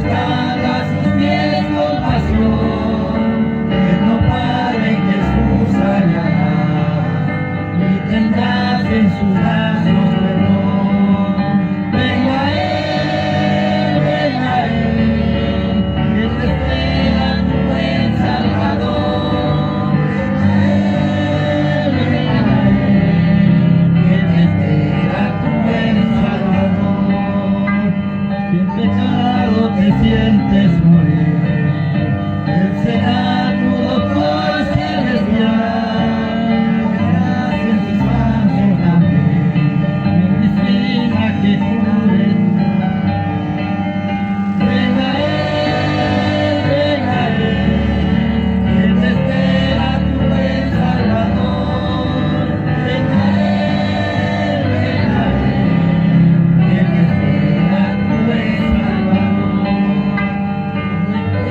escala sus pies con pasión, que no pare Jesús hallará, y tendrás en sus brazos perdón. Venga Él, que te espera tu buen Salvador. Venga Él, que te espera tu buen Salvador. Si en pecado te sientes morir, Él será tu doctor celestial. Verás en sus brazos también medicina que cure. Venga Él, que te espera tu buen Salvador. Venga Él, que te espera tu buen Salvador.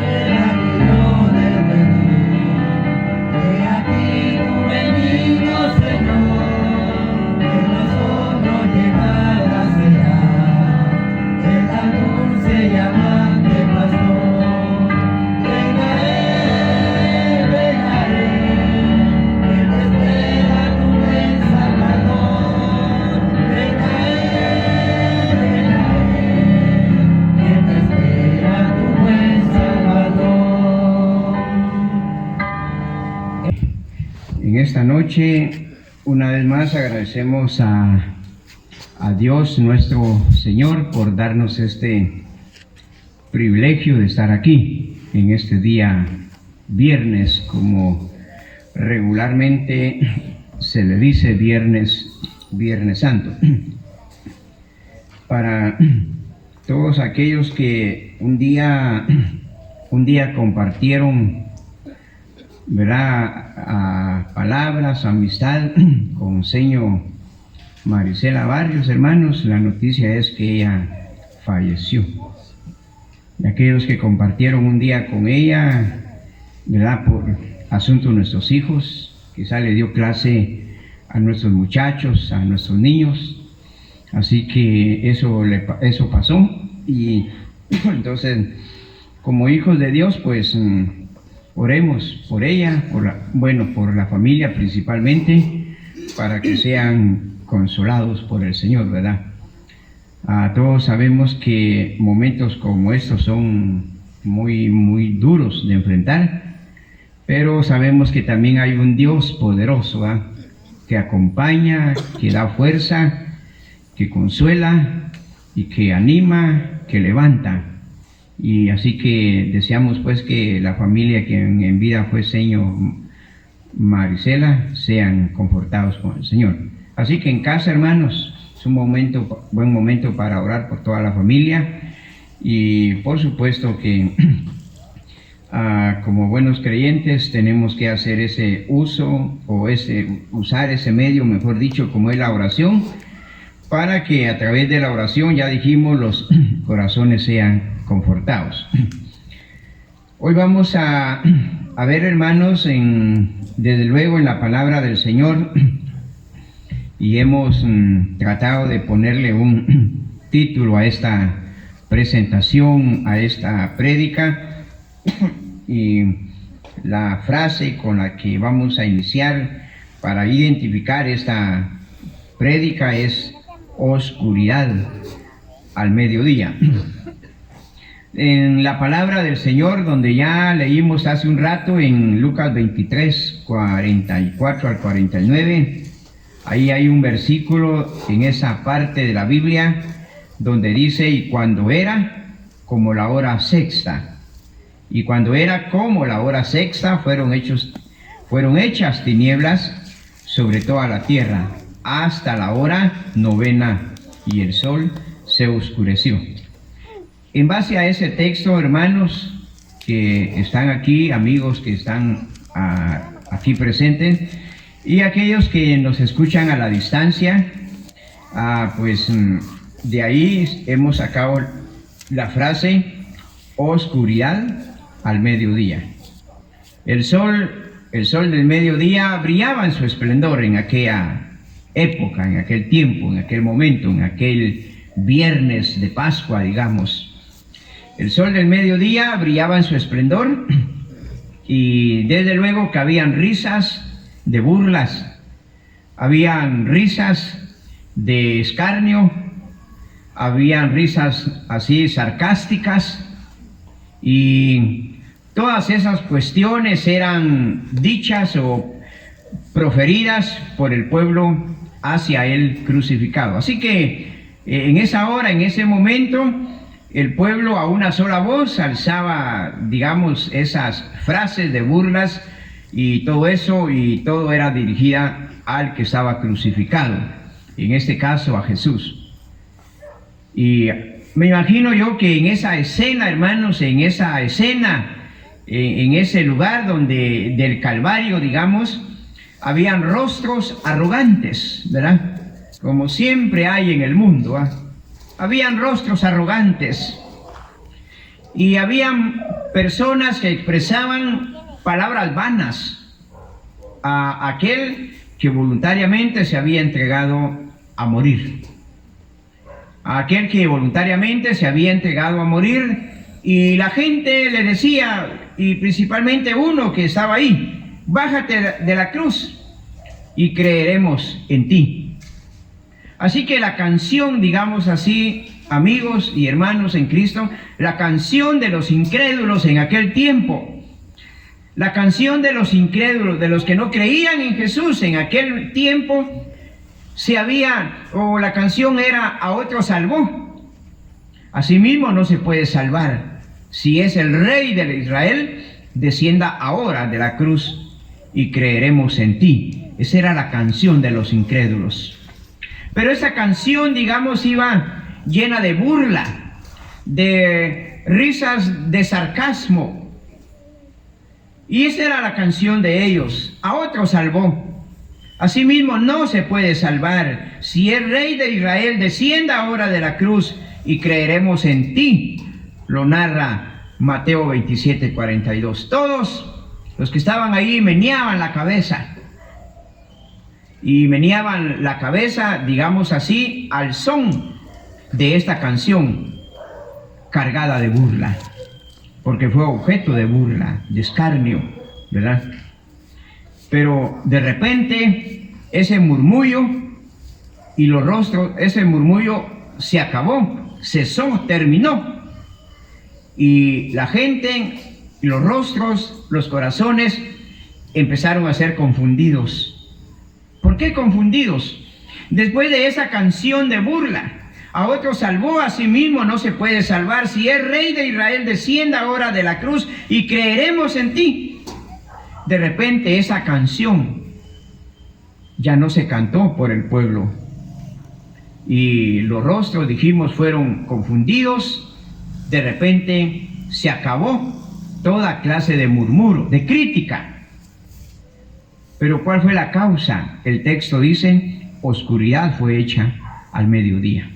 Recuerda que yo del venir, he aquí tu bendito Señor, que nosotros llegada será, el tan dulce y amante pastor. Venga Él, que te espera tu buen Salvador. Venga Él, que te espera tu buen Salvador. En esta noche, una vez más, agradecemos a Dios nuestro Señor por darnos este privilegio de estar aquí en este día viernes, como regularmente se le dice Viernes Santo. Para todos aquellos que un día compartieron, ¿verdad?, palabras, amistad con señor Marisela Barrios, hermanos, la noticia es que ella falleció. Y aquellos que compartieron un día con ella, ¿verdad?, por asunto de nuestros hijos, quizá le dio clase a nuestros muchachos, a nuestros niños, así que eso pasó. Y entonces, como hijos de Dios, pues oremos por ella, por la familia principalmente, para que sean consolados por el Señor, ¿verdad? Todos sabemos que momentos como estos son muy, muy duros de enfrentar, pero sabemos que también hay un Dios poderoso, ¿verdad?, que acompaña, que da fuerza, que consuela y que anima, que levanta. Y así que deseamos pues que la familia que en vida fue señor Marisela sean confortados con el Señor. Así que en casa, hermanos, es un buen momento para orar por toda la familia, y por supuesto que como buenos creyentes tenemos que hacer ese uso, o usar ese medio, mejor dicho, como es la oración, para que a través de la oración, ya dijimos, los corazones sean confortados. Hoy vamos a ver, hermanos, desde luego en la palabra del Señor, y hemos tratado de ponerle un título a esta presentación, a esta prédica, y la frase con la que vamos a iniciar para identificar esta prédica es oscuridad al mediodía. En la palabra del Señor, donde ya leímos hace un rato en Lucas 23, 44 al 49, ahí hay un versículo en esa parte de la Biblia donde dice: y cuando era como la hora sexta, y cuando era como la hora sexta, fueron hechas tinieblas sobre toda la tierra, hasta la hora novena, y el sol se oscureció. En base a ese texto, hermanos que están aquí, amigos que están aquí presentes, y aquellos que nos escuchan a la distancia, pues de ahí hemos sacado la frase oscuridad al mediodía. El sol del mediodía brillaba en su esplendor en aquella época, en aquel tiempo, en aquel momento, en aquel viernes de Pascua, digamos. El sol del mediodía brillaba en su esplendor y desde luego que habían risas de burlas, habían risas de escarnio, habían risas así sarcásticas, y todas esas cuestiones eran dichas o proferidas por el pueblo hacia el crucificado. Así que en esa hora, en ese momento, el pueblo a una sola voz alzaba, digamos, esas frases de burlas y todo eso, y todo era dirigida al que estaba crucificado, en este caso a Jesús. Y me imagino yo que en esa escena, hermanos, en esa escena, en ese lugar donde del Calvario, digamos, habían rostros arrogantes, ¿verdad? Como siempre hay en el mundo, ¿eh? Habían rostros arrogantes y habían personas que expresaban palabras vanas a aquel que voluntariamente se había entregado a morir. A aquel que voluntariamente se había entregado a morir, y la gente le decía, y principalmente uno que estaba ahí: bájate de la cruz y creeremos en ti. Así que la canción, digamos así, amigos y hermanos en Cristo, la canción de los incrédulos en aquel tiempo, la canción de los incrédulos, de los que no creían en Jesús en aquel tiempo, la canción era: a otro salvó, asimismo no se puede salvar. Si es el Rey de Israel, descienda ahora de la cruz y creeremos en ti. Esa era la canción de los incrédulos. Pero esa canción, digamos, iba llena de burla, de risas, de sarcasmo. Y esa era la canción de ellos: a otro salvó, asimismo no se puede salvar. Si es Rey de Israel, descienda ahora de la cruz y creeremos en ti. Lo narra Mateo 27:42. Todos los que estaban ahí meneaban la cabeza. Y meneaban la cabeza, digamos así, al son de esta canción cargada de burla, porque fue objeto de burla, de escarnio, ¿verdad? Pero de repente ese murmullo y los rostros, ese murmullo se acabó, cesó, terminó. Y la gente, los rostros, los corazones empezaron a ser confundidos. ¿Por qué confundidos? Después de esa canción de burla: a otro salvó, a sí mismo no se puede salvar. Si es Rey de Israel, descienda ahora de la cruz y creeremos en ti. De repente esa canción ya no se cantó por el pueblo. Y los rostros, dijimos, fueron confundidos. De repente se acabó toda clase de murmuro, de crítica. Pero ¿cuál fue la causa? El texto dice: oscuridad fue hecha al mediodía.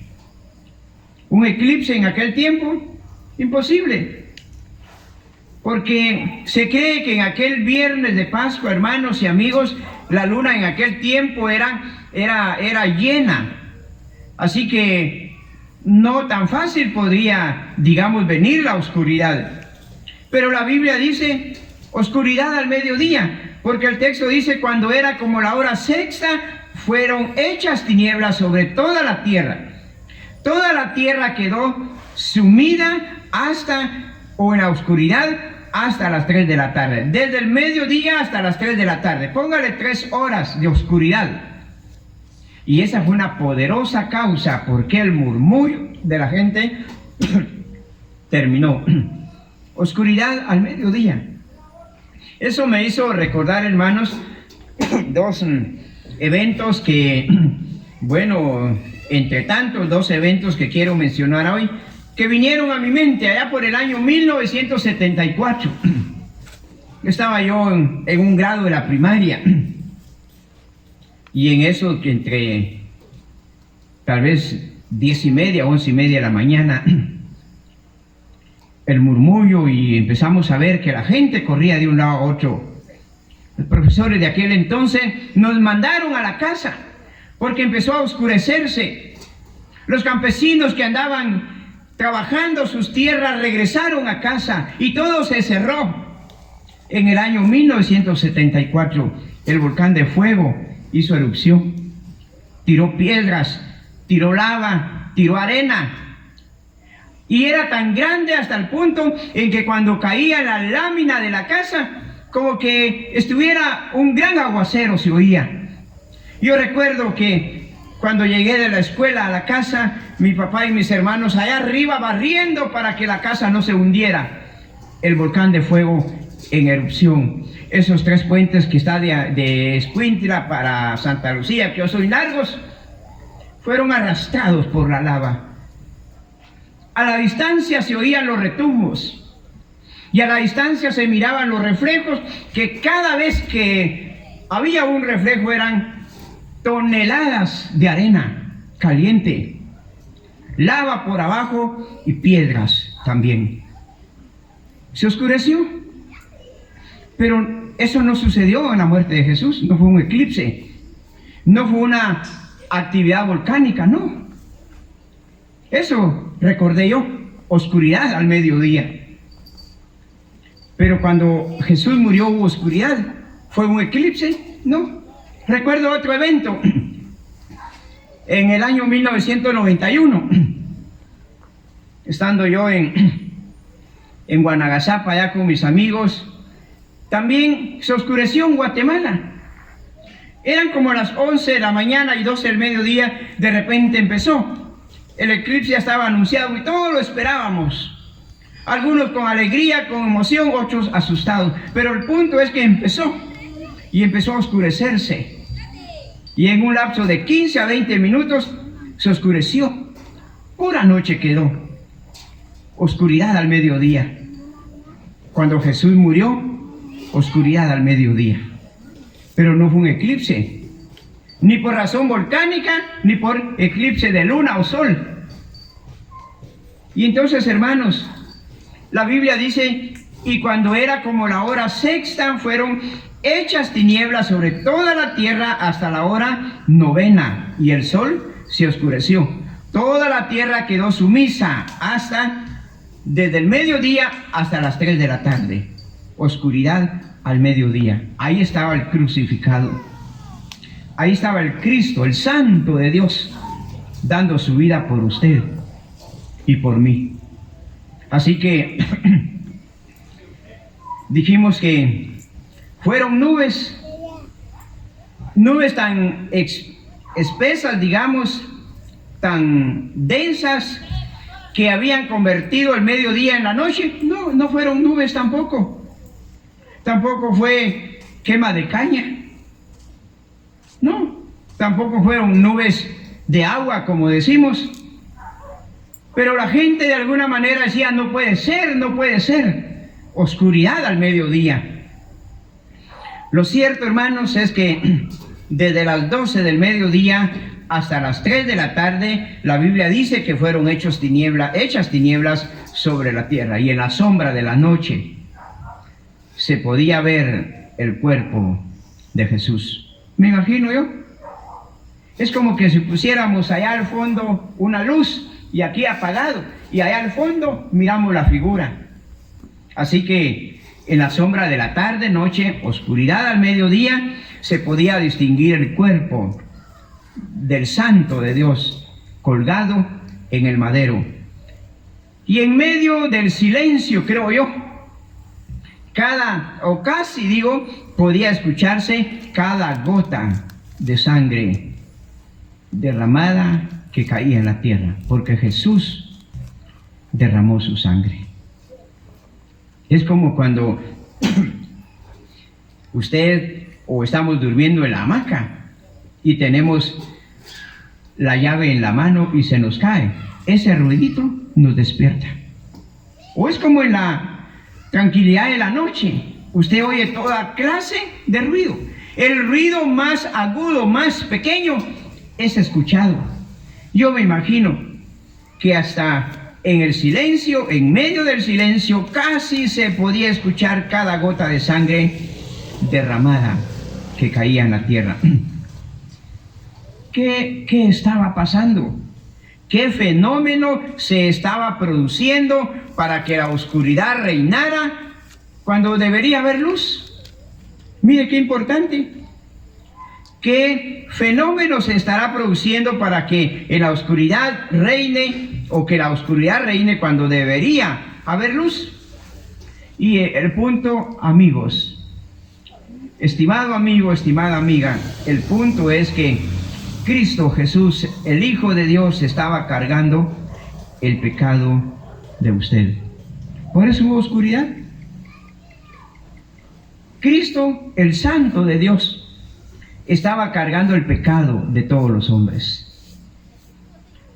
¿Un eclipse en aquel tiempo? Imposible. Porque se cree que en aquel viernes de Pascua, hermanos y amigos, la luna en aquel tiempo era llena. Así que no tan fácil podría, digamos, venir la oscuridad. Pero la Biblia dice oscuridad al mediodía, porque el texto dice: cuando era como la hora sexta, fueron hechas tinieblas sobre toda la tierra. Toda la tierra quedó sumida en la oscuridad hasta las 3 de la tarde. Desde el mediodía hasta las 3 de la tarde. Póngale 3 horas de oscuridad. Y esa fue una poderosa causa porque el murmullo de la gente terminó. Oscuridad al mediodía. Eso me hizo recordar, hermanos, dos eventos que, bueno, entre tantos 2 eventos que quiero mencionar hoy, que vinieron a mi mente allá por el año 1974. Estaba yo en un grado de la primaria, y en eso, que entre tal vez 10:30, 11:30 de la mañana, el murmullo, y empezamos a ver que la gente corría de un lado a otro. Los profesores de aquel entonces nos mandaron a la casa porque empezó a oscurecerse. Los campesinos que andaban trabajando sus tierras, regresaron a casa y todo se cerró. En el año 1974, el volcán de fuego hizo erupción, tiró piedras, tiró lava, tiró arena. Y era tan grande hasta el punto en que cuando caía la lámina de la casa, como que estuviera un gran aguacero, se oía. Yo recuerdo que cuando llegué de la escuela a la casa, mi papá y mis hermanos allá arriba barriendo para que la casa no se hundiera. El volcán de fuego en erupción. Esos 3 puentes que está de Escuintla para Santa Lucía, que yo soy largos, fueron arrastrados por la lava. A la distancia se oían los retumbos y a la distancia se miraban los reflejos, que cada vez que había un reflejo eran toneladas de arena caliente, lava por abajo y piedras también. Se oscureció, pero eso no sucedió en la muerte de Jesús, no fue un eclipse, no fue una actividad volcánica, no. Eso recordé yo, oscuridad al mediodía. Pero cuando Jesús murió hubo oscuridad, ¿fue un eclipse? No. Recuerdo otro evento, en el año 1991, estando yo en Guanagasapa, allá con mis amigos, también se oscureció en Guatemala. Eran como las 11 de la mañana y 12 del mediodía, de repente empezó. El eclipse ya estaba anunciado y todos lo esperábamos. Algunos con alegría, con emoción, otros asustados. Pero el punto es que empezó y empezó a oscurecerse. Y en un lapso de 15 a 20 minutos se oscureció. Pura noche quedó. Oscuridad al mediodía. Cuando Jesús murió, oscuridad al mediodía. Pero no fue un eclipse, ni por razón volcánica, ni por eclipse de luna o sol. Y entonces, hermanos, la Biblia dice, y cuando era como la hora sexta, fueron hechas tinieblas sobre toda la tierra hasta la hora novena, y el sol se oscureció. Toda la tierra quedó sumisa desde el mediodía hasta las 3 de la tarde. Oscuridad al mediodía. Ahí estaba el crucificado. Ahí estaba el Cristo, el Santo de Dios, dando su vida por usted y por mí. Así que dijimos que fueron nubes tan espesas, digamos, tan densas, que habían convertido el mediodía en la noche. No, no fueron nubes tampoco. Tampoco fue quema de caña. No, tampoco fueron nubes de agua, como decimos. Pero la gente de alguna manera decía, no puede ser, no puede ser. Oscuridad al mediodía. Lo cierto, hermanos, es que desde las 12 del mediodía hasta las 3 de la tarde, la Biblia dice que fueron hechas tinieblas sobre la tierra, y en la sombra de la noche se podía ver el cuerpo de Jesús. Me imagino yo. Es como que si pusiéramos allá al fondo una luz y aquí apagado, y allá al fondo miramos la figura. Así que en la sombra de la tarde, noche, oscuridad al mediodía, se podía distinguir el cuerpo del Santo de Dios colgado en el madero. Y en medio del silencio, creo yo, podía escucharse cada gota de sangre derramada que caía en la tierra, porque Jesús derramó su sangre. Es como cuando usted o estamos durmiendo en la hamaca y tenemos la llave en la mano y se nos cae. Ese ruidito nos despierta. O es como en la tranquilidad de la noche, usted oye toda clase de ruido. El ruido más agudo, más pequeño, es escuchado. Yo me imagino que hasta en el silencio, en medio del silencio, casi se podía escuchar cada gota de sangre derramada que caía en la tierra. ¿Qué estaba pasando? ¿Qué fenómeno se estaba produciendo para que la oscuridad reinara cuando debería haber luz? Mire qué importante. ¿Qué fenómeno se estará produciendo para que en la oscuridad reine, o que la oscuridad reine cuando debería haber luz? Y el punto, amigos, estimado amigo, estimada amiga, el punto es que Cristo Jesús, el Hijo de Dios, estaba cargando el pecado de usted. Por eso hubo oscuridad. Cristo, el Santo de Dios, estaba cargando el pecado de todos los hombres.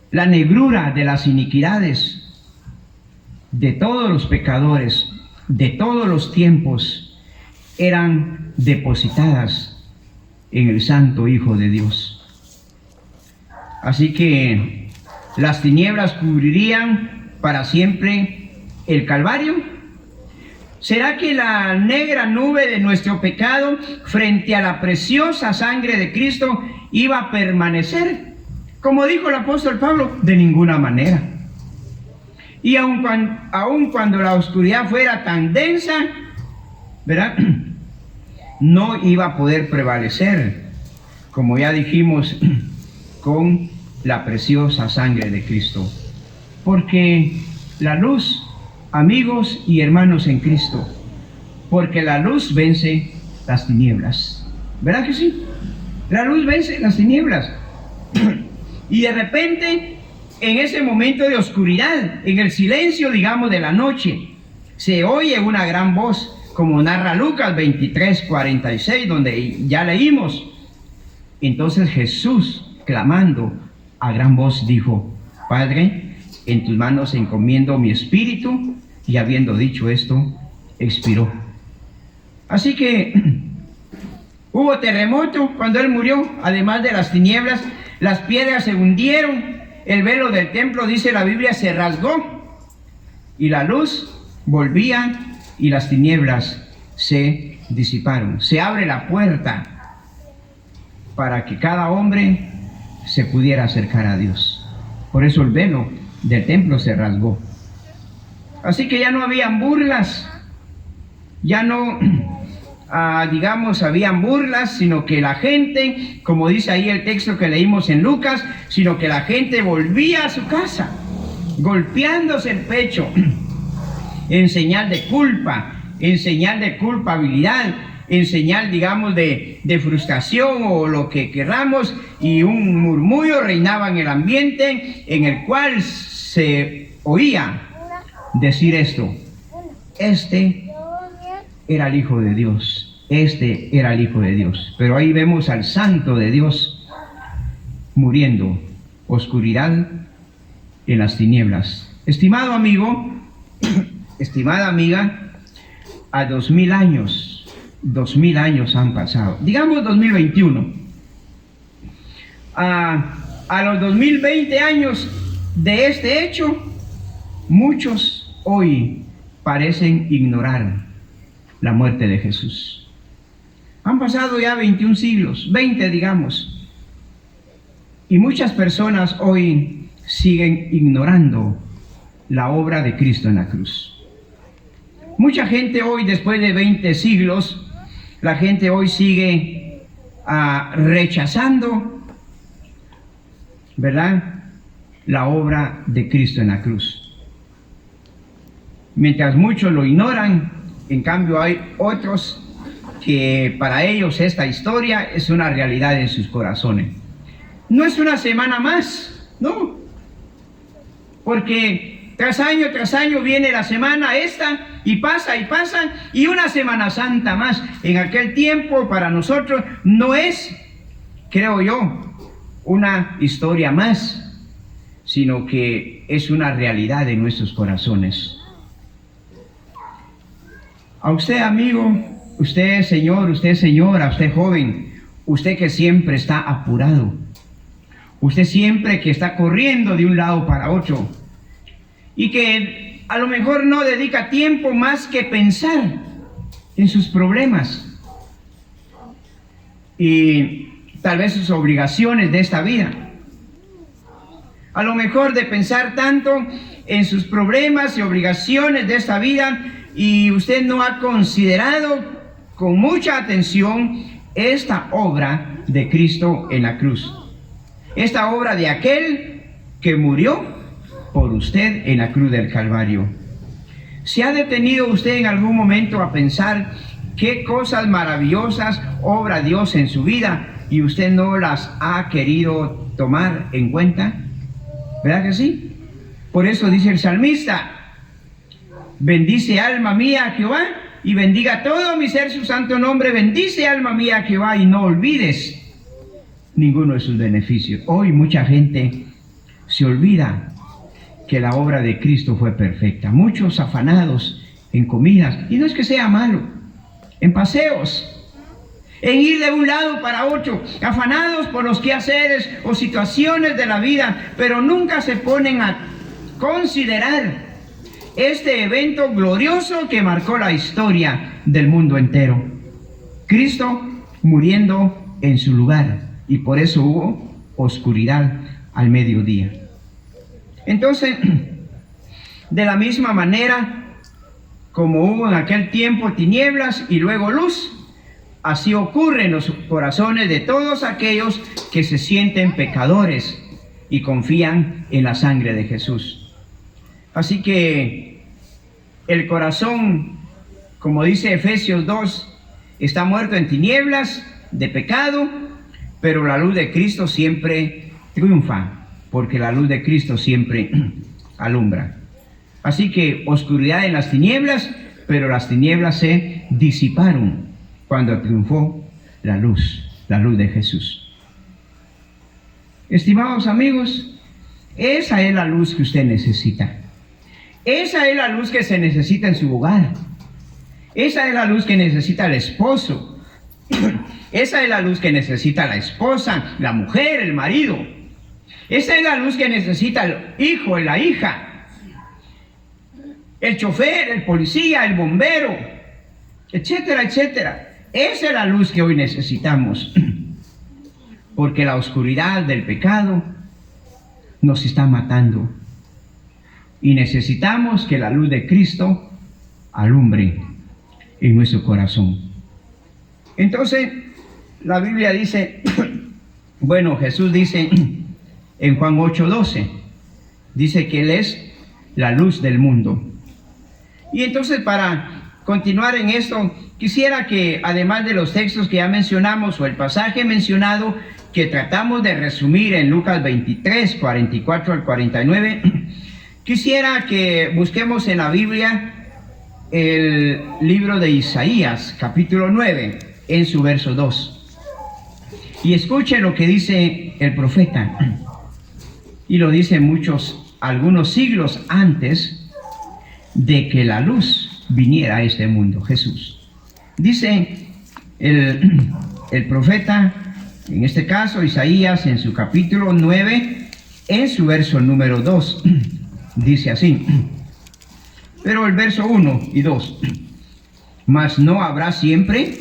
La negrura de las iniquidades de todos los pecadores, de todos los tiempos, eran depositadas en el Santo Hijo de Dios. Así que las tinieblas cubrirían para siempre el Calvario. ¿Será que la negra nube de nuestro pecado frente a la preciosa sangre de Cristo iba a permanecer? Como dijo el apóstol Pablo, de ninguna manera. Y aun cuando la oscuridad fuera tan densa, ¿verdad?, no iba a poder prevalecer, como ya dijimos, con la preciosa sangre de Cristo. Porque la luz, amigos y hermanos en Cristo, porque la luz vence las tinieblas. ¿Verdad que sí? La luz vence las tinieblas. Y de repente, en ese momento de oscuridad, en el silencio, digamos, de la noche, se oye una gran voz, como narra Lucas 23:46, donde ya leímos. Entonces Jesús, clamando a gran voz, dijo: Padre, en tus manos encomiendo mi espíritu. Y habiendo dicho esto, expiró. Así que hubo terremoto cuando él murió. Además de las tinieblas, las piedras se hundieron, el velo del templo, dice la Biblia, se rasgó, y la luz volvía y las tinieblas se disiparon. Se abre la puerta para que cada hombre se pudiera acercar a Dios. Por eso el velo del templo se rasgó. Así que ya no habían burlas, ya no, digamos, habían burlas, sino que la gente, como dice ahí el texto que leímos en Lucas, sino que la gente volvía a su casa, golpeándose el pecho, en señal de culpa, en señal de culpabilidad, en señal, digamos, de frustración o lo que queramos, y un murmullo reinaba en el ambiente, en el cual se oía decir esto: este era el Hijo de Dios, este era el Hijo de Dios. Pero ahí vemos al Santo de Dios muriendo, oscuridad en las tinieblas. Estimado amigo, estimada amiga, a 2000 años han pasado, digamos 2021, a los 2020 años de este hecho, muchos hoy parecen ignorar la muerte de Jesús. Han pasado ya 21 siglos, 20 digamos, y muchas personas hoy siguen ignorando la obra de Cristo en la cruz. Mucha gente hoy, después de 20 siglos, la gente hoy sigue rechazando, ¿verdad?, la obra de Cristo en la cruz. Mientras muchos lo ignoran, en cambio hay otros que para ellos esta historia es una realidad en sus corazones. No es una semana más, no, porque tras año viene la semana esta y pasa, y una Semana Santa más. En aquel tiempo para nosotros no es, creo yo, una historia más, sino que es una realidad en nuestros corazones. A usted, amigo, usted, señor, usted, señora, usted, joven, usted que siempre está apurado, usted siempre que está corriendo de un lado para otro, y que a lo mejor no dedica tiempo más que pensar en sus problemas y tal vez sus obligaciones de esta vida. a lo mejor de pensar tanto en sus problemas y obligaciones de esta vida, y usted no ha considerado con mucha atención esta obra de Cristo en la cruz. Esta obra de aquel que murió por usted en la cruz del Calvario. ¿Se ha detenido usted en algún momento a pensar qué cosas maravillosas obra Dios en su vida y usted no las ha querido tomar en cuenta? ¿Verdad que sí? Por eso dice el salmista: bendice alma mía a Jehová, y bendiga todo mi ser su santo nombre. Bendice alma mía a Jehová, y no olvides ninguno de sus beneficios. Hoy mucha gente se olvida que la obra de Cristo fue perfecta. Muchos afanados en comidas, y no es que sea malo, en paseos, en ir de un lado para otro, afanados por los quehaceres o situaciones de la vida, pero nunca se ponen a considerar este evento glorioso que marcó la historia del mundo entero. Cristo muriendo en su lugar, y por eso hubo oscuridad al mediodía. Entonces, de la misma manera como hubo en aquel tiempo tinieblas y luego luz, así ocurre en los corazones de todos aquellos que se sienten pecadores y confían en la sangre de Jesús. Así que el corazón, como dice Efesios 2, está muerto en tinieblas de pecado, pero la luz de Cristo siempre triunfa, porque la luz de Cristo siempre alumbra. Así que oscuridad en las tinieblas, pero las tinieblas se disiparon cuando triunfó la luz de Jesús. Estimados amigos, esa es la luz que usted necesita. Esa es la luz que se necesita en su hogar. Esa es la luz que necesita el esposo. Esa es la luz que necesita la esposa, la mujer, el marido. Esa es la luz que necesita el hijo y la hija, el chofer, el policía, el bombero, etcétera, etcétera. Esa es la luz que hoy necesitamos, porque la oscuridad del pecado nos está matando y necesitamos que la luz de Cristo alumbre en nuestro corazón. Entonces, la Biblia dice, bueno, Jesús dice en Juan 8:12, dice que Él es la luz del mundo. Y entonces, para continuar en esto, quisiera que, además de los textos que ya mencionamos o el pasaje mencionado que tratamos de resumir en Lucas 23, 44 al 49, quisiera que busquemos en la Biblia el libro de Isaías, capítulo 9, en su verso 2. Y escuche lo que dice el profeta, y lo dice algunos siglos antes de que la luz viniera a este mundo, Jesús. Dice el profeta, en este caso Isaías, en su capítulo 9, en su verso número 2, dice así, pero el verso 1 y 2, mas no habrá siempre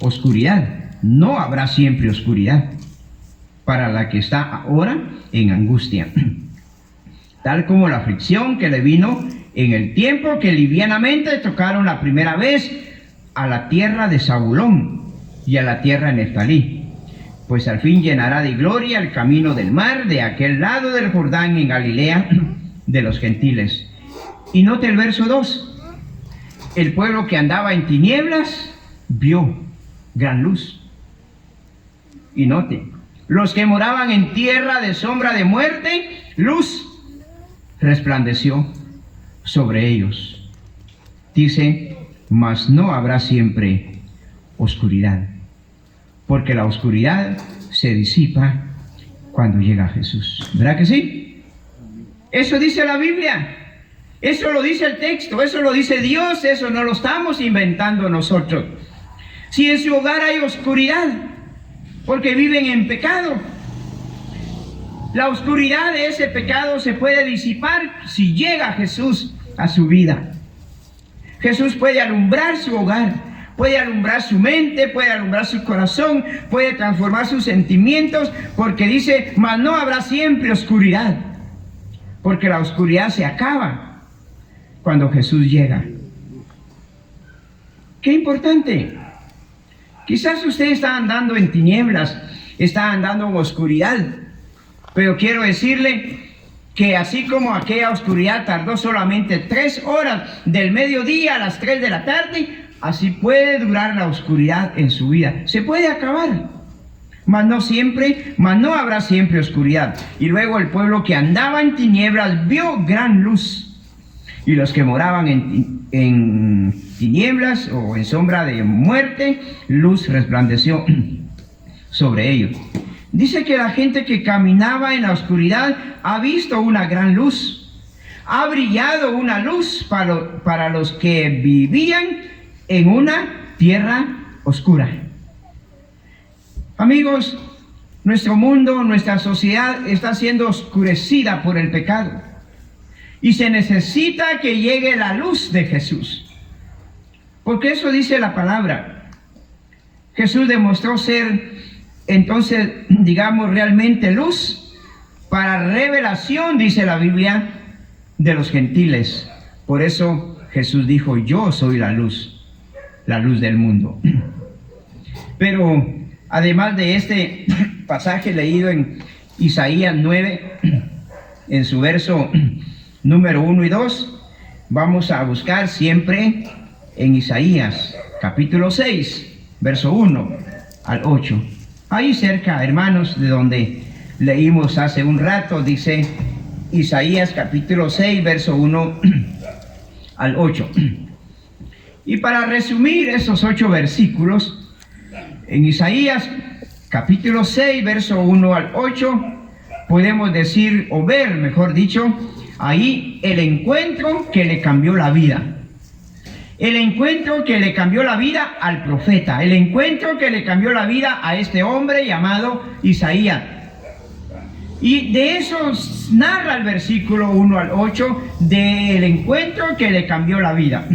oscuridad, no habrá siempre oscuridad para la que está ahora en angustia, tal como la aflicción que le vino en el tiempo que livianamente tocaron la primera vez a la tierra de Zabulón y a la tierra de Neftalí, pues al fin llenará de gloria el camino del mar de aquel lado del Jordán en Galilea de los gentiles. Y note el verso 2, el pueblo que andaba en tinieblas vio gran luz. Y note, los que moraban en tierra de sombra de muerte, luz resplandeció sobre ellos. Dice, mas no habrá siempre oscuridad, porque la oscuridad se disipa cuando llega Jesús. ¿Verdad que sí? Eso dice la Biblia, eso lo dice el texto, eso lo dice Dios, eso no lo estamos inventando nosotros. Si en su hogar hay oscuridad, porque viven en pecado, la oscuridad de ese pecado se puede disipar si llega Jesús a su vida. Jesús puede alumbrar su hogar, puede alumbrar su mente, puede alumbrar su corazón, puede transformar sus sentimientos, porque dice, mas no habrá siempre oscuridad porque la oscuridad se acaba cuando Jesús llega. Qué importante. Quizás usted está andando en tinieblas, está andando en oscuridad, pero quiero decirle que así como aquella oscuridad tardó solamente 3 horas del mediodía a las 3 de la tarde, así puede durar la oscuridad en su vida. Se puede acabar, mas no siempre, mas no habrá siempre oscuridad. Y luego el pueblo que andaba en tinieblas vio gran luz, y los que moraban en tinieblas o en sombra de muerte, luz resplandeció sobre ellos. Dice que la gente que caminaba en la oscuridad ha visto una gran luz. Ha brillado una luz para los que vivían en una tierra oscura. Amigos, nuestro mundo, nuestra sociedad está siendo oscurecida por el pecado. Y se necesita que llegue la luz de Jesús. Porque eso dice la palabra. Jesús demostró ser, entonces, digamos, realmente luz para revelación, dice la Biblia, de los gentiles. Por eso Jesús dijo, yo soy la luz del mundo. Pero además de este pasaje leído en Isaías 9, en su verso número 1 y 2, vamos a buscar siempre en Isaías capítulo 6, verso 1 al 8. Ahí cerca, hermanos, de donde leímos hace un rato, dice Isaías capítulo 6, verso 1 al 8. Y para resumir esos 8 versículos, en Isaías capítulo 6, verso 1 al 8, podemos decir, o ver, mejor dicho, ahí el encuentro que le cambió la vida. El encuentro que le cambió la vida al profeta. El encuentro que le cambió la vida a este hombre llamado Isaías. Y de eso narra el versículo 1 al 8, del encuentro que le cambió la vida.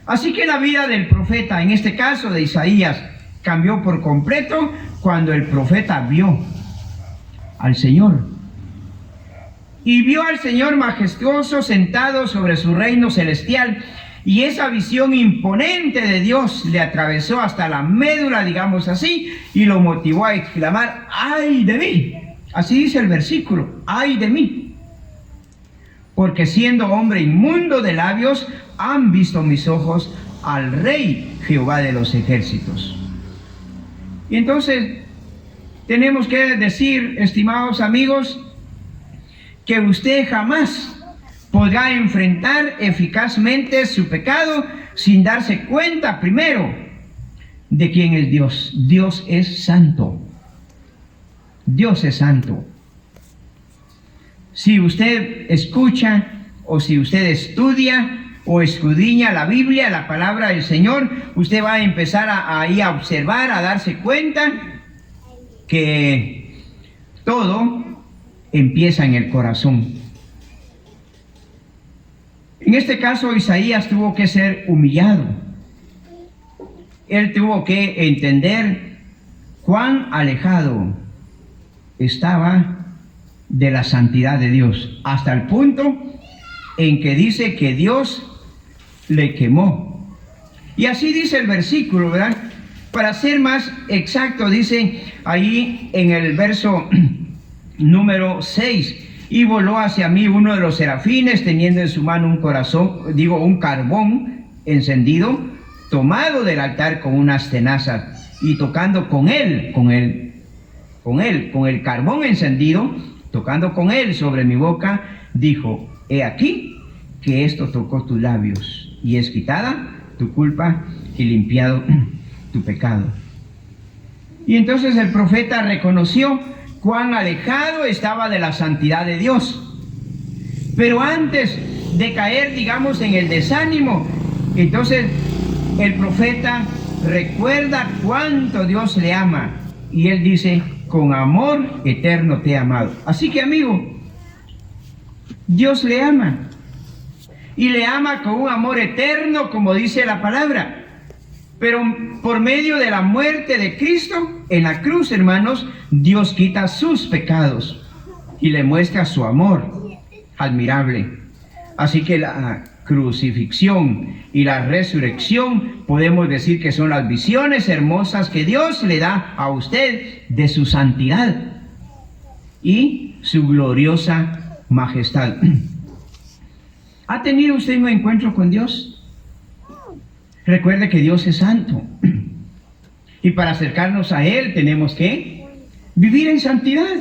Así que la vida del profeta, en este caso de Isaías, cambió por completo cuando el profeta vio al Señor. Y vio al Señor majestuoso sentado sobre su reino celestial. Y esa visión imponente de Dios le atravesó hasta la médula, digamos así, y lo motivó a exclamar, ¡ay de mí! Así dice el versículo, ¡ay de mí! Porque siendo hombre inmundo de labios, han visto mis ojos al Rey Jehová de los ejércitos. Y entonces, tenemos que decir, estimados amigos, que usted jamás podrá enfrentar eficazmente su pecado sin darse cuenta primero de quién es Dios. Dios es santo. Dios es santo. Si usted escucha o si usted estudia o escudriña la Biblia, la palabra del Señor, usted va a empezar ahí a observar, a darse cuenta que todo empieza en el corazón. En este caso, Isaías tuvo que ser humillado. Él tuvo que entender cuán alejado estaba de la santidad de Dios, hasta el punto en que dice que Dios le quemó. Y así dice el versículo, ¿verdad? Para ser más exacto, dice ahí en el verso número 6, y voló hacia mí uno de los serafines, teniendo en su mano un carbón encendido, tomado del altar con unas tenazas, y tocando con el carbón encendido, tocando con él sobre mi boca, dijo, he aquí que esto tocó tus labios, y es quitada tu culpa y limpiado tu pecado. Y entonces el profeta reconoció cuán alejado estaba de la santidad de Dios. Pero antes de caer, digamos, en el desánimo, entonces el profeta recuerda cuánto Dios le ama. Y él dice, con amor eterno te he amado. Así que, amigo, Dios le ama. Y le ama con un amor eterno, como dice la palabra. Pero por medio de la muerte de Cristo en la cruz, hermanos, Dios quita sus pecados. y le muestra su amor admirable. Así que la crucifixión y la resurrección podemos decir que son las visiones hermosas que Dios le da a usted de su santidad y su gloriosa majestad. ¿Ha tenido usted un encuentro con Dios? Recuerde que Dios es santo. Y para acercarnos a Él tenemos que vivir en santidad.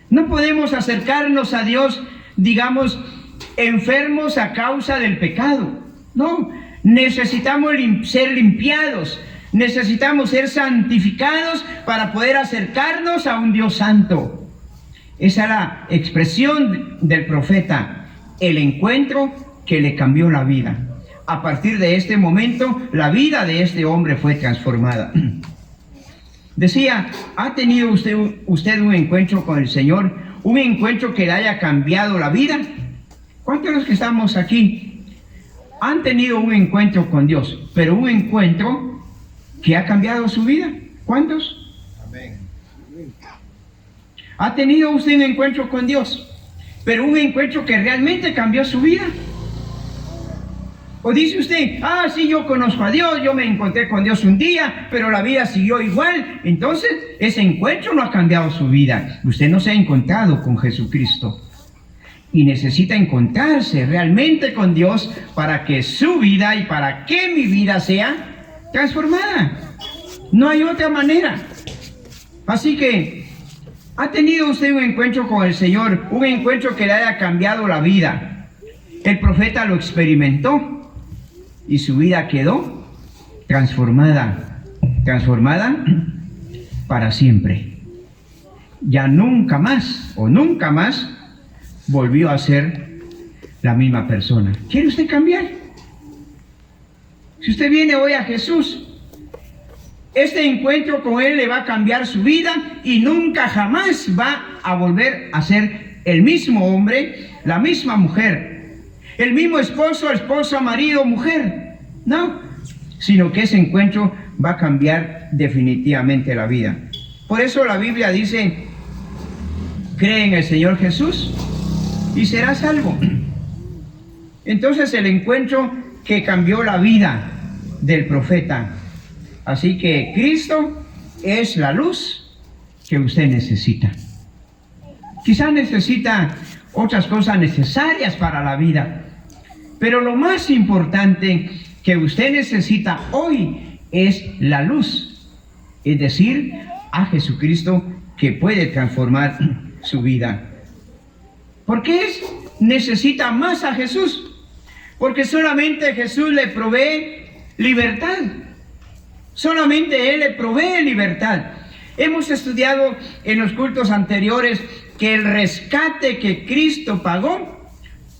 No podemos acercarnos a Dios, digamos, enfermos a causa del pecado. No, necesitamos ser limpiados, necesitamos ser santificados para poder acercarnos a un Dios santo. Esa es la expresión del profeta, el encuentro que le cambió la vida. A partir de este momento, la vida de este hombre fue transformada. Decía, ¿ha tenido usted un encuentro con el Señor? ¿Un encuentro que le haya cambiado la vida? ¿Cuántos de los que estamos aquí han tenido un encuentro con Dios, pero un encuentro que ha cambiado su vida? ¿Cuántos? Amén. ¿Ha tenido usted un encuentro con Dios, pero un encuentro que realmente cambió su vida? ¿O dice usted, sí, yo conozco a Dios, yo me encontré con Dios un día, pero la vida siguió igual? Entonces, ese encuentro no ha cambiado su vida. Usted no se ha encontrado con Jesucristo. Y necesita encontrarse realmente con Dios para que su vida y para que mi vida sea transformada. No hay otra manera. Así que, ¿ha tenido usted un encuentro con el Señor? Un encuentro que le haya cambiado la vida. El profeta lo experimentó y su vida quedó transformada. Transformada para siempre. Ya nunca más volvió a ser la misma persona. ¿Quiere usted cambiar? Si usted viene hoy a Jesús, este encuentro con Él le va a cambiar su vida y nunca jamás va a volver a ser el mismo hombre, la misma mujer, el mismo esposo, esposa, marido, mujer. No, sino que ese encuentro va a cambiar definitivamente la vida. Por eso la Biblia dice, cree en el Señor Jesús y serás salvo. Entonces el encuentro que cambió la vida del profeta. Así que Cristo es la luz que usted necesita. Quizá necesita otras cosas necesarias para la vida, pero lo más importante que usted necesita hoy es la luz, es decir, a Jesucristo que puede transformar su vida. ¿Por qué necesita más a Jesús? Porque solamente Jesús le provee libertad. Solamente Él le provee libertad. Hemos estudiado en los cultos anteriores que el rescate que Cristo pagó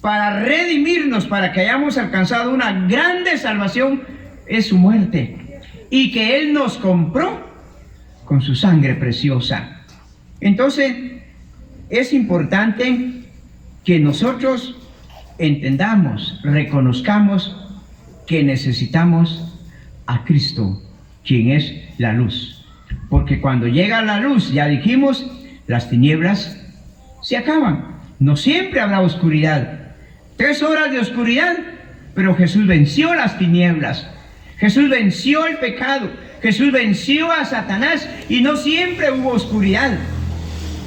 para redimirnos, para que hayamos alcanzado una grande salvación, es su muerte. Y que Él nos compró con su sangre preciosa. Entonces, es importante que nosotros entendamos, reconozcamos que necesitamos a Cristo, quien es la luz. Porque cuando llega la luz, ya dijimos, las tinieblas se acaban. No siempre habrá oscuridad. 3 horas de oscuridad, pero Jesús venció las tinieblas. Jesús venció el pecado. Jesús venció a Satanás y no siempre hubo oscuridad.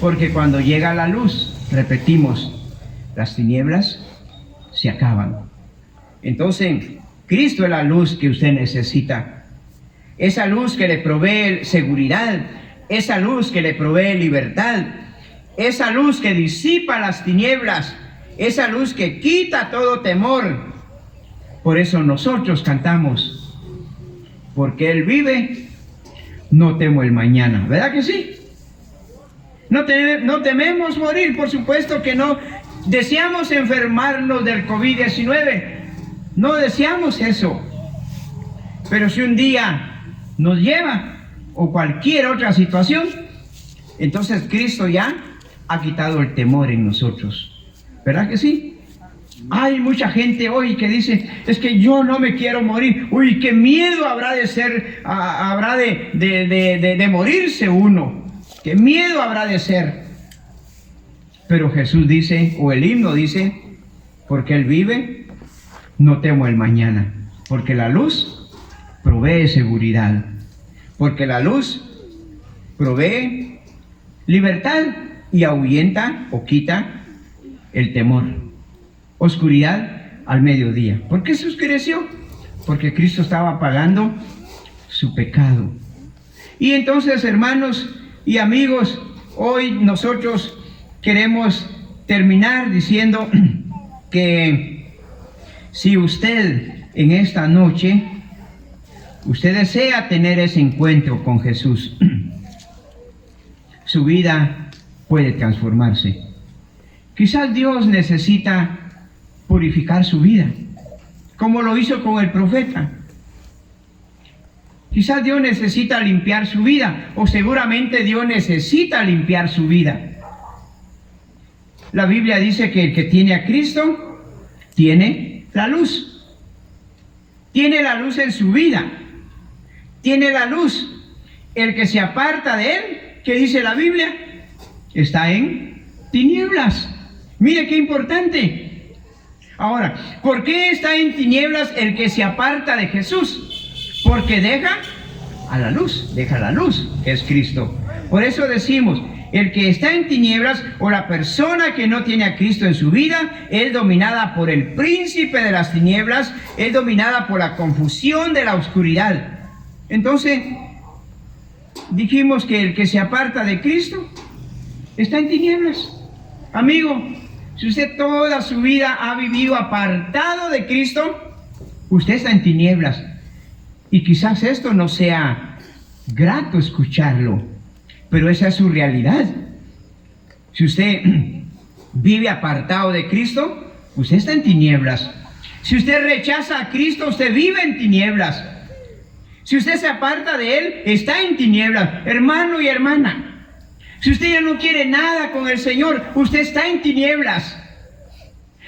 Porque cuando llega la luz, repetimos, las tinieblas se acaban. Entonces, Cristo es la luz que usted necesita. Esa luz que le provee seguridad, esa luz que le provee libertad, esa luz que disipa las tinieblas, esa luz que quita todo temor. Por eso nosotros cantamos, porque Él vive, no temo el mañana. ¿Verdad que sí? No tememos morir, por supuesto que no. Deseamos enfermarnos del COVID-19. No deseamos eso. Pero si un día nos lleva, o cualquier otra situación, entonces Cristo ya ha quitado el temor en nosotros. ¿Verdad que sí? Hay mucha gente hoy que dice, es que yo no me quiero morir. Uy, qué miedo habrá de ser, habrá de morirse uno. Qué miedo habrá de ser. Pero Jesús dice, o el himno dice, porque Él vive, no temo el mañana, porque la luz provee seguridad, porque la luz provee libertad y ahuyenta o quita el temor. Oscuridad al mediodía. ¿Por qué se oscureció? Porque Cristo estaba pagando su pecado. Y entonces, hermanos y amigos, hoy nosotros queremos terminar diciendo que si usted en esta noche, usted desea tener ese encuentro con Jesús, su vida puede transformarse. Quizás Dios necesita purificar su vida, como lo hizo con el profeta. Quizás Dios necesita limpiar su vida, o seguramente Dios necesita limpiar su vida. La Biblia dice que el que tiene a Cristo, tiene la luz. Tiene la luz en su vida. Tiene la luz. El que se aparta de Él, ¿qué dice la Biblia? Está en tinieblas. Mire qué importante. Ahora, ¿por qué está en tinieblas el que se aparta de Jesús? Porque deja la luz, que es Cristo. Por eso decimos, el que está en tinieblas o la persona que no tiene a Cristo en su vida es dominada por el príncipe de las tinieblas, es dominada por la confusión de la oscuridad. Entonces, dijimos que el que se aparta de Cristo está en tinieblas. Amigo, si usted toda su vida ha vivido apartado de Cristo, usted está en tinieblas. Y quizás esto no sea grato escucharlo, pero esa es su realidad. Si usted vive apartado de Cristo, usted está en tinieblas. Si usted rechaza a Cristo, usted vive en tinieblas. Si usted se aparta de Él, está en tinieblas. Hermano y hermana, si usted ya no quiere nada con el Señor, usted está en tinieblas.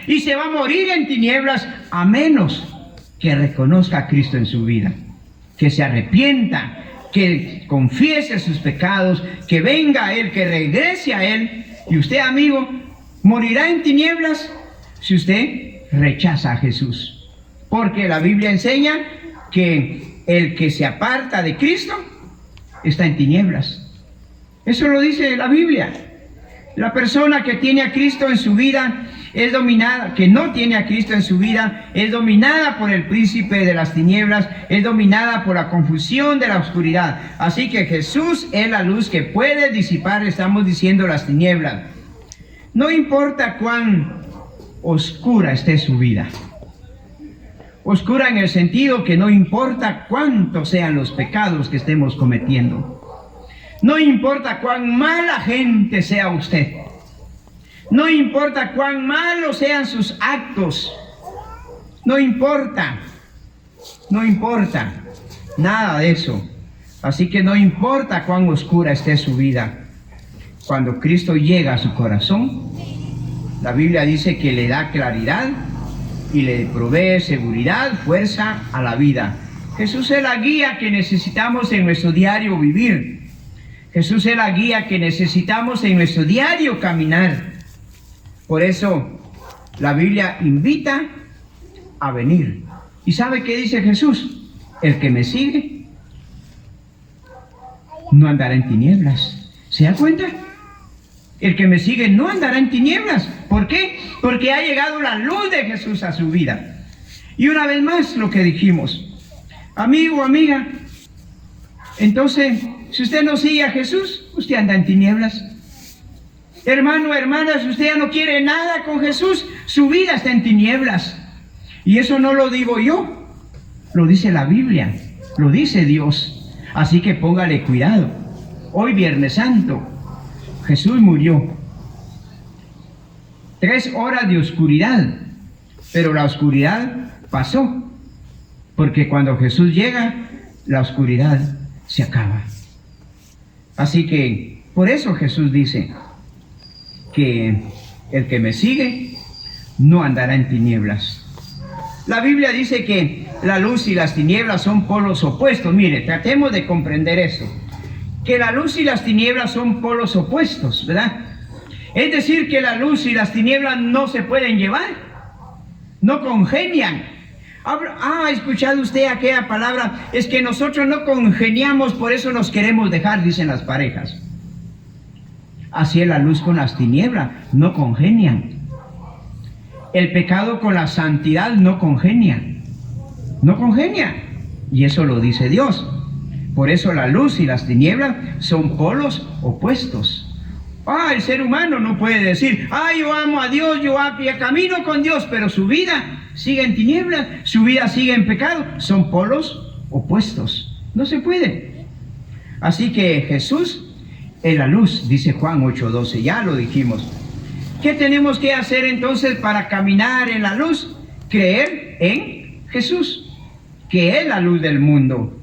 Y se va a morir en tinieblas a menos que reconozca a Cristo en su vida, que se arrepienta, que confiese sus pecados, que venga a Él, que regrese a Él. Y usted, amigo, morirá en tinieblas si usted rechaza a Jesús. Porque la Biblia enseña que el que se aparta de Cristo está en tinieblas. Eso lo dice la Biblia. La persona que tiene a Cristo en su vida es dominada, que no tiene a Cristo en su vida, es dominada por el príncipe de las tinieblas, es dominada por la confusión de la oscuridad. Así que Jesús es la luz que puede disipar, estamos diciendo, las tinieblas. No importa cuán oscura esté su vida. Oscura en el sentido que no importa cuántos sean los pecados que estemos cometiendo. No importa cuán mala gente sea usted. No importa cuán malos sean sus actos. No importa. No importa. Nada de eso. Así que no importa cuán oscura esté su vida. Cuando Cristo llega a su corazón, la Biblia dice que le da claridad y le provee seguridad, fuerza a la vida. Jesús es la guía que necesitamos en nuestro diario vivir. Jesús es la guía que necesitamos en nuestro diario caminar. Por eso la Biblia invita a venir. ¿Y sabe qué dice Jesús? El que me sigue no andará en tinieblas. ¿Se da cuenta? El que me sigue no andará en tinieblas. ¿Por qué? Porque ha llegado la luz de Jesús a su vida. Y una vez más lo que dijimos. Amigo, amiga, entonces, si usted no sigue a Jesús, usted anda en tinieblas. Hermano, hermana, si usted ya no quiere nada con Jesús, su vida está en tinieblas. Y eso no lo digo yo, lo dice la Biblia, lo dice Dios. Así que póngale cuidado. Hoy Viernes Santo, Jesús murió. 3 horas de oscuridad, pero la oscuridad pasó. Porque cuando Jesús llega, la oscuridad se acaba. Así que por eso Jesús dice que el que me sigue no andará en tinieblas. La Biblia dice que la luz y las tinieblas son polos opuestos. Mire, tratemos de comprender eso. Que la luz y las tinieblas son polos opuestos, ¿verdad? Es decir, que la luz y las tinieblas no se pueden llevar, no congenian. ¿Ha escuchado usted aquella palabra? Es que nosotros no congeniamos, por eso nos queremos dejar, dicen las parejas. Así es la luz con las tinieblas, no congenian. El pecado con la santidad no congenia. No congenia. Y eso lo dice Dios. Por eso la luz y las tinieblas son polos opuestos. El ser humano no puede decir, yo amo a Dios, yo camino con Dios, pero su vida sigue en tinieblas, su vida sigue en pecado. Son polos opuestos. No se puede. Así que Jesús es la luz, dice Juan 8:12, ya lo dijimos. ¿Qué tenemos que hacer entonces para caminar en la luz? Creer en Jesús, que es la luz del mundo.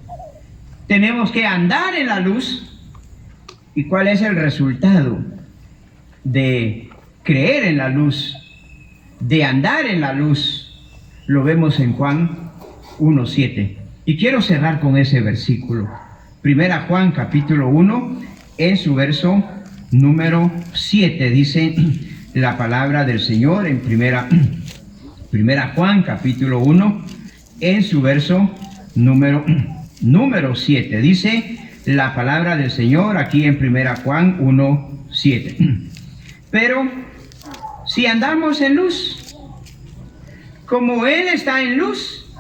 Tenemos que andar en la luz. ¿Y cuál es el resultado de creer en la luz, de andar en la luz? Lo vemos en Juan 1:7. Y quiero cerrar con ese versículo. Primera Juan capítulo 1, en su verso número 7, dice la palabra del Señor en primera Juan capítulo 1, en su verso número 7. Dice la palabra del Señor aquí en primera Juan 1:7. Pero si andamos en luz, como Él está en luz,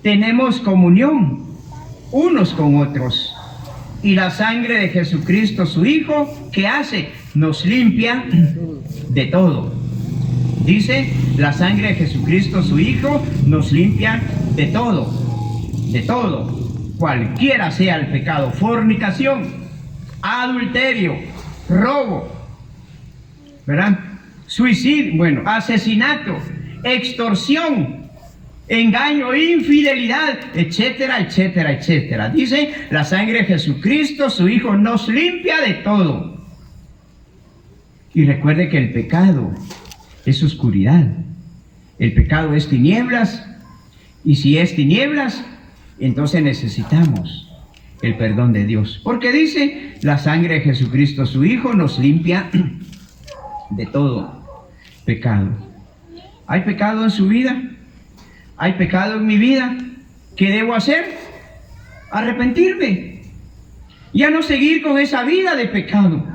tenemos comunión unos con otros. Y la sangre de Jesucristo, su Hijo, ¿qué hace? Nos limpia de todo. Dice, la sangre de Jesucristo, su Hijo, nos limpia de todo. De todo. Cualquiera sea el pecado: fornicación, adulterio, robo, ¿verdad? Suicidio, asesinato, extorsión, engaño, infidelidad, etcétera, etcétera, etcétera. Dice, la sangre de Jesucristo, su Hijo, nos limpia de todo. Y recuerde que el pecado es oscuridad. El pecado es tinieblas. Y si es tinieblas, entonces necesitamos el perdón de Dios. Porque dice, la sangre de Jesucristo, su Hijo, nos limpia de todo pecado. ¿Hay pecado en su vida? ¿Hay pecado en mi vida? ¿Qué debo hacer? Arrepentirme. Ya no seguir con esa vida de pecado.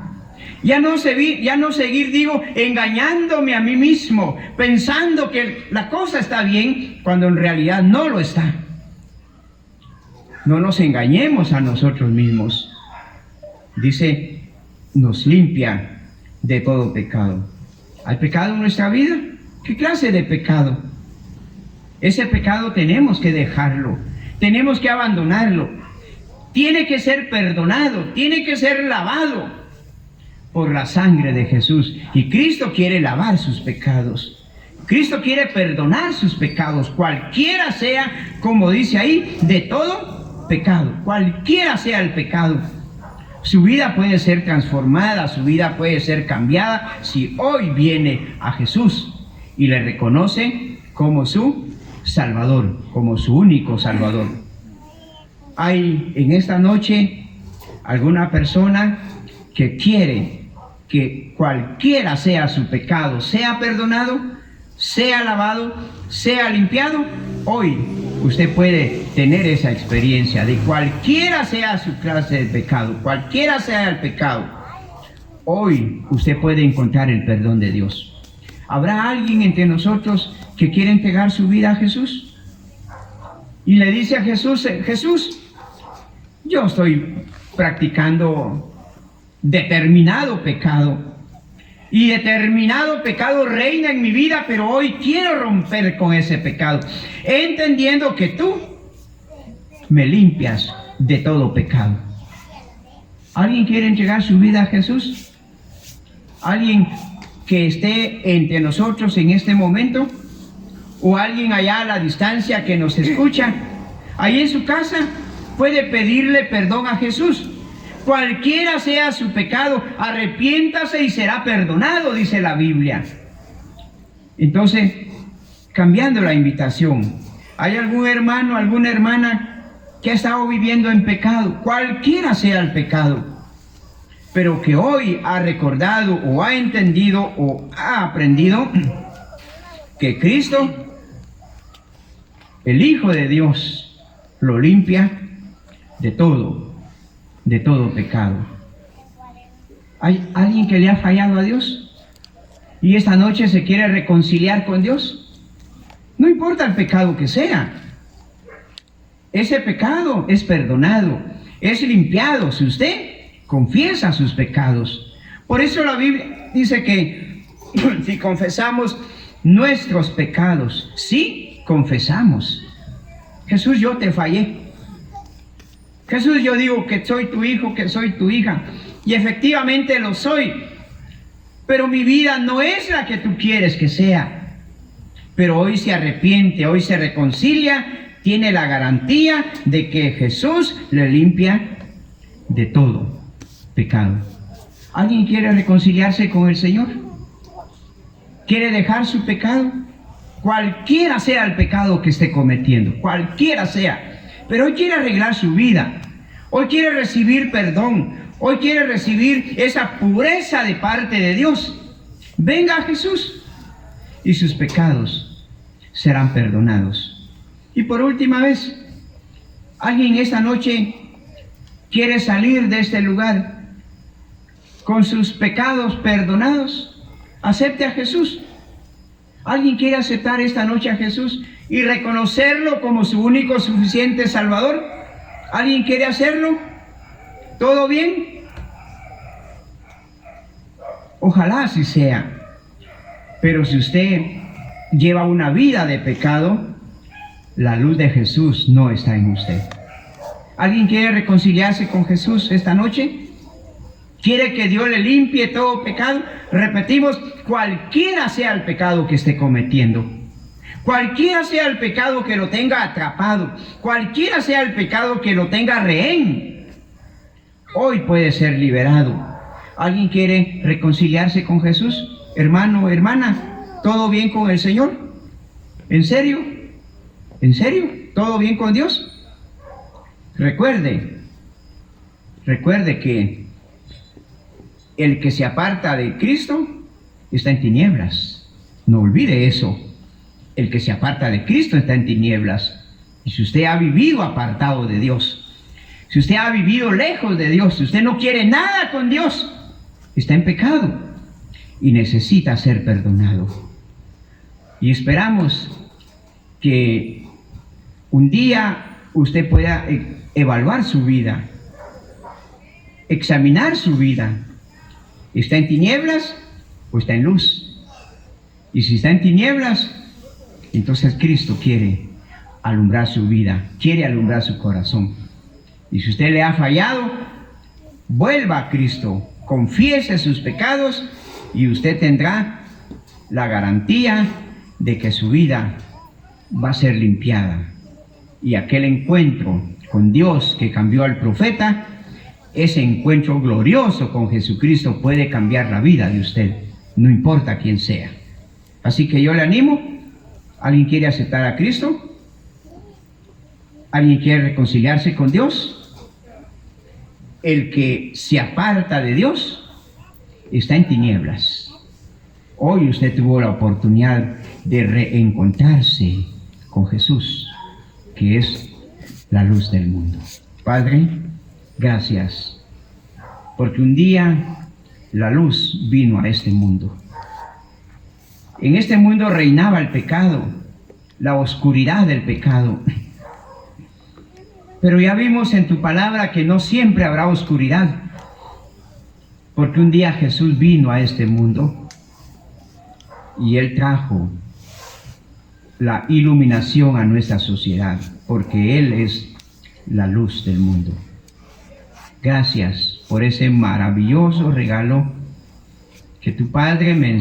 Ya no seguir, engañándome a mí mismo, pensando que la cosa está bien, cuando en realidad no lo está. No nos engañemos a nosotros mismos. Dice, nos limpia de todo pecado. ¿Hay pecado en nuestra vida? ¿Qué clase de pecado? Ese pecado tenemos que dejarlo, tenemos que abandonarlo. Tiene que ser perdonado, tiene que ser lavado por la sangre de Jesús. Y Cristo quiere lavar sus pecados. Cristo quiere perdonar sus pecados, cualquiera sea, como dice ahí, de todo pecado. Cualquiera sea el pecado. Su vida puede ser transformada, su vida puede ser cambiada si hoy viene a Jesús y le reconoce como su Salvador, como su único Salvador. ¿Hay en esta noche alguna persona que quiere que cualquiera sea su pecado, sea perdonado, sea lavado, sea limpiado? Hoy usted puede tener esa experiencia de cualquiera sea su clase de pecado, cualquiera sea el pecado. Hoy usted puede encontrar el perdón de Dios. ¿Habrá alguien entre nosotros que quiere entregar su vida a Jesús? Y le dice a Jesús, Jesús, yo estoy practicando determinado pecado. Y determinado pecado reina en mi vida, pero hoy quiero romper con ese pecado, entendiendo que tú me limpias de todo pecado. ¿Alguien quiere entregar su vida a Jesús? ¿Alguien que esté entre nosotros en este momento? ¿O alguien allá a la distancia que nos escucha? Ahí en su casa puede pedirle perdón a Jesús. Cualquiera sea su pecado, arrepiéntase y será perdonado, dice la Biblia. Entonces, cambiando la invitación, ¿hay algún hermano, alguna hermana que ha estado viviendo en pecado? Cualquiera sea el pecado. pero que hoy ha recordado o ha entendido o ha aprendido que Cristo, el Hijo de Dios, lo limpia de todo pecado. ¿Hay alguien que le ha fallado a Dios y esta noche se quiere reconciliar con Dios? No importa el pecado que sea, ese pecado es perdonado, es limpiado si usted confiesa sus pecados. Por eso la Biblia dice que si confesamos nuestros pecados, sí confesamos. Jesús, yo te fallé. Jesús, yo digo que soy tu hijo, que soy tu hija, y efectivamente lo soy, pero mi vida no es la que tú quieres que sea. Pero hoy se arrepiente, hoy se reconcilia, tiene la garantía de que Jesús le limpia de todo pecado. ¿Alguien quiere reconciliarse con el Señor? ¿Quiere dejar su pecado? Cualquiera sea el pecado que esté cometiendo, cualquiera sea, pero hoy quiere arreglar su vida, hoy quiere recibir perdón, hoy quiere recibir esa pureza de parte de Dios. Venga a Jesús y sus pecados serán perdonados. Y por última vez, alguien esta noche quiere salir de este lugar con sus pecados perdonados. Acepte a Jesús. ¿Alguien quiere aceptar esta noche a Jesús y reconocerlo como su único suficiente Salvador? ¿Alguien quiere hacerlo? ¿Todo bien? Ojalá así sea. Pero si usted lleva una vida de pecado, la luz de Jesús no está en usted. ¿Alguien quiere reconciliarse con Jesús esta noche? ¿Quiere que Dios le limpie todo pecado? Repetimos, cualquiera sea el pecado que esté cometiendo, cualquiera sea el pecado que lo tenga atrapado, cualquiera sea el pecado que lo tenga rehén, hoy puede ser liberado. ¿Alguien quiere reconciliarse con Jesús? Hermano, hermana, ¿todo bien con el Señor? ¿En serio? ¿En serio? ¿Todo bien con Dios? Recuerde que el que se aparta de Cristo está en tinieblas. No olvide eso. El que se aparta de Cristo está en tinieblas. Y si usted ha vivido apartado de Dios, si usted ha vivido lejos de Dios, si usted no quiere nada con Dios, está en pecado y necesita ser perdonado. Y esperamos que un día usted pueda evaluar su vida, examinar su vida. ¿Está en tinieblas o está en luz? Y si está en tinieblas, entonces Cristo quiere alumbrar su vida, quiere alumbrar su corazón. Y si usted le ha fallado, vuelva a Cristo, confiese sus pecados y usted tendrá la garantía de que su vida va a ser limpiada. Y aquel encuentro con Dios que cambió al profeta, ese encuentro glorioso con Jesucristo puede cambiar la vida de usted, no importa quién sea. Así que yo le animo. ¿Alguien quiere aceptar a Cristo? ¿Alguien quiere reconciliarse con Dios? El que se aparta de Dios está en tinieblas. Hoy usted tuvo la oportunidad de reencontrarse con Jesús, que es la luz del mundo. Padre, gracias, porque un día la luz vino a este mundo. En este mundo reinaba el pecado, la oscuridad del pecado. Pero ya vimos en tu palabra que no siempre habrá oscuridad, porque un día Jesús vino a este mundo y Él trajo la iluminación a nuestra sociedad, porque Él es la luz del mundo. Gracias por ese maravilloso regalo que tu Padre me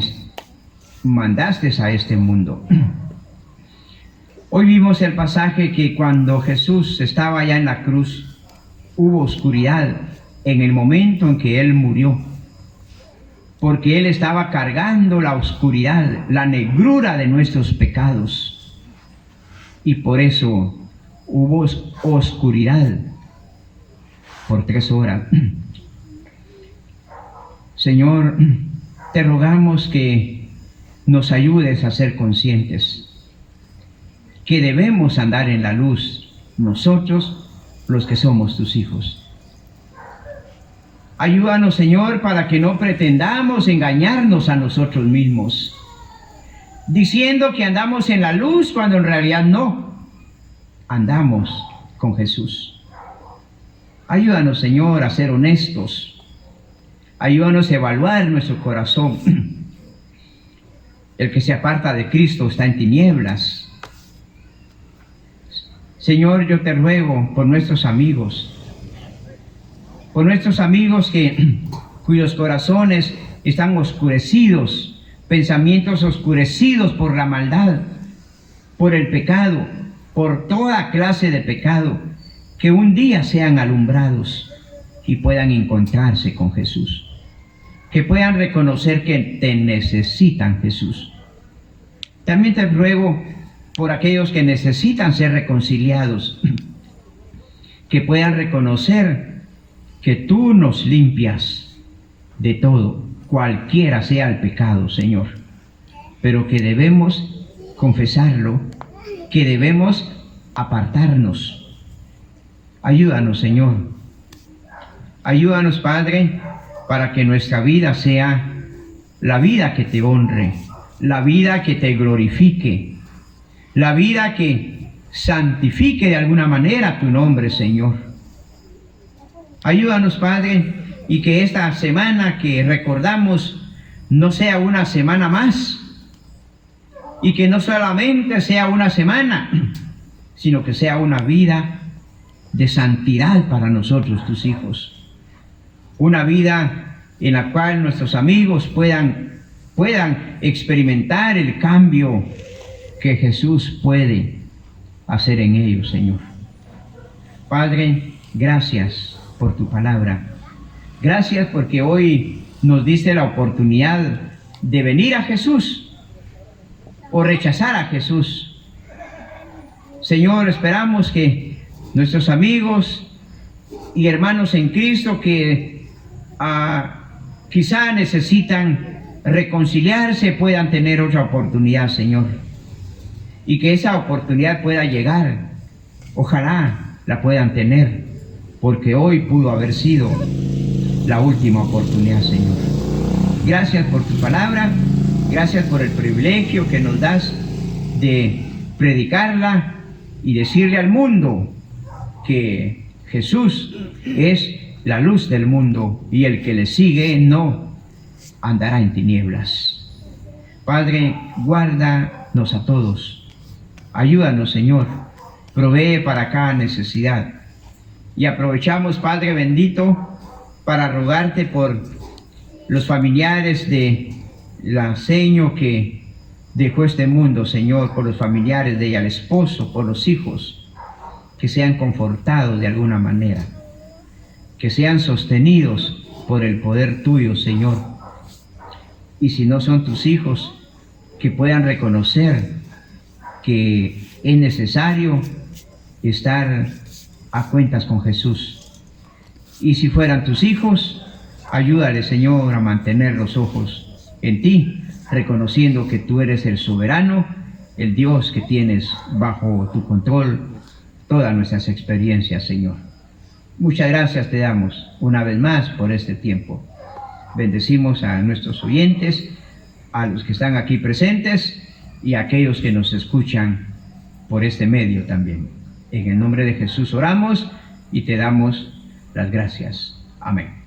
mandaste a este mundo. Hoy vimos el pasaje que cuando Jesús estaba allá en la cruz, hubo oscuridad en el momento en que Él murió, porque Él estaba cargando la oscuridad, la negrura de nuestros pecados, y por eso hubo oscuridad por 3 horas. Señor, te rogamos que nos ayudes a ser conscientes que debemos andar en la luz nosotros, los que somos tus hijos. Ayúdanos, Señor, para que no pretendamos engañarnos a nosotros mismos, diciendo que andamos en la luz cuando en realidad no andamos con Jesús. Ayúdanos, Señor, a ser honestos. Ayúdanos a evaluar nuestro corazón. El que se aparta de Cristo está en tinieblas. Señor, yo te ruego por nuestros amigos, cuyos corazones están oscurecidos, pensamientos oscurecidos por la maldad, por el pecado, por toda clase de pecado, que un día sean alumbrados y puedan encontrarse con Jesús, que puedan reconocer que te necesitan, Jesús. También te ruego por aquellos que necesitan ser reconciliados, que puedan reconocer que tú nos limpias de todo, cualquiera sea el pecado, Señor, pero que debemos confesarlo, que debemos apartarnos. Ayúdanos, Señor. Ayúdanos, Padre, para que nuestra vida sea la vida que te honre, la vida que te glorifique, la vida que santifique de alguna manera tu nombre, Señor. Ayúdanos, Padre, y que esta semana que recordamos no sea una semana más, y que no solamente sea una semana, sino que sea una vida de santidad para nosotros, tus hijos. Una vida en la cual nuestros amigos puedan experimentar el cambio que Jesús puede hacer en ellos, Señor. Padre, gracias por tu palabra. Gracias porque hoy nos diste la oportunidad de venir a Jesús o rechazar a Jesús. Señor, esperamos que nuestros amigos y hermanos en Cristo que quizá necesitan reconciliarse puedan tener otra oportunidad, Señor, y que esa oportunidad pueda llegar. Ojalá la puedan tener, porque hoy pudo haber sido la última oportunidad, Señor. Gracias por tu palabra, gracias por el privilegio que nos das de predicarla y decirle al mundo que Jesús es la luz del mundo y el que le sigue no andará en tinieblas. Padre, guárdanos a todos. Ayúdanos, Señor. Provee para cada necesidad. Y aprovechamos, Padre bendito, para rogarte por los familiares de la seño que dejó este mundo, Señor, por los familiares de ella, el esposo, por los hijos, que sean confortados de alguna manera, que sean sostenidos por el poder tuyo, Señor. Y si no son tus hijos, que puedan reconocer que es necesario estar a cuentas con Jesús. Y si fueran tus hijos, ayúdale, Señor, a mantener los ojos en ti, reconociendo que tú eres el soberano, el Dios que tienes bajo tu control todas nuestras experiencias, Señor. Muchas gracias te damos una vez más por este tiempo. Bendecimos a nuestros oyentes, a los que están aquí presentes y a aquellos que nos escuchan por este medio también. En el nombre de Jesús oramos y te damos las gracias. Amén.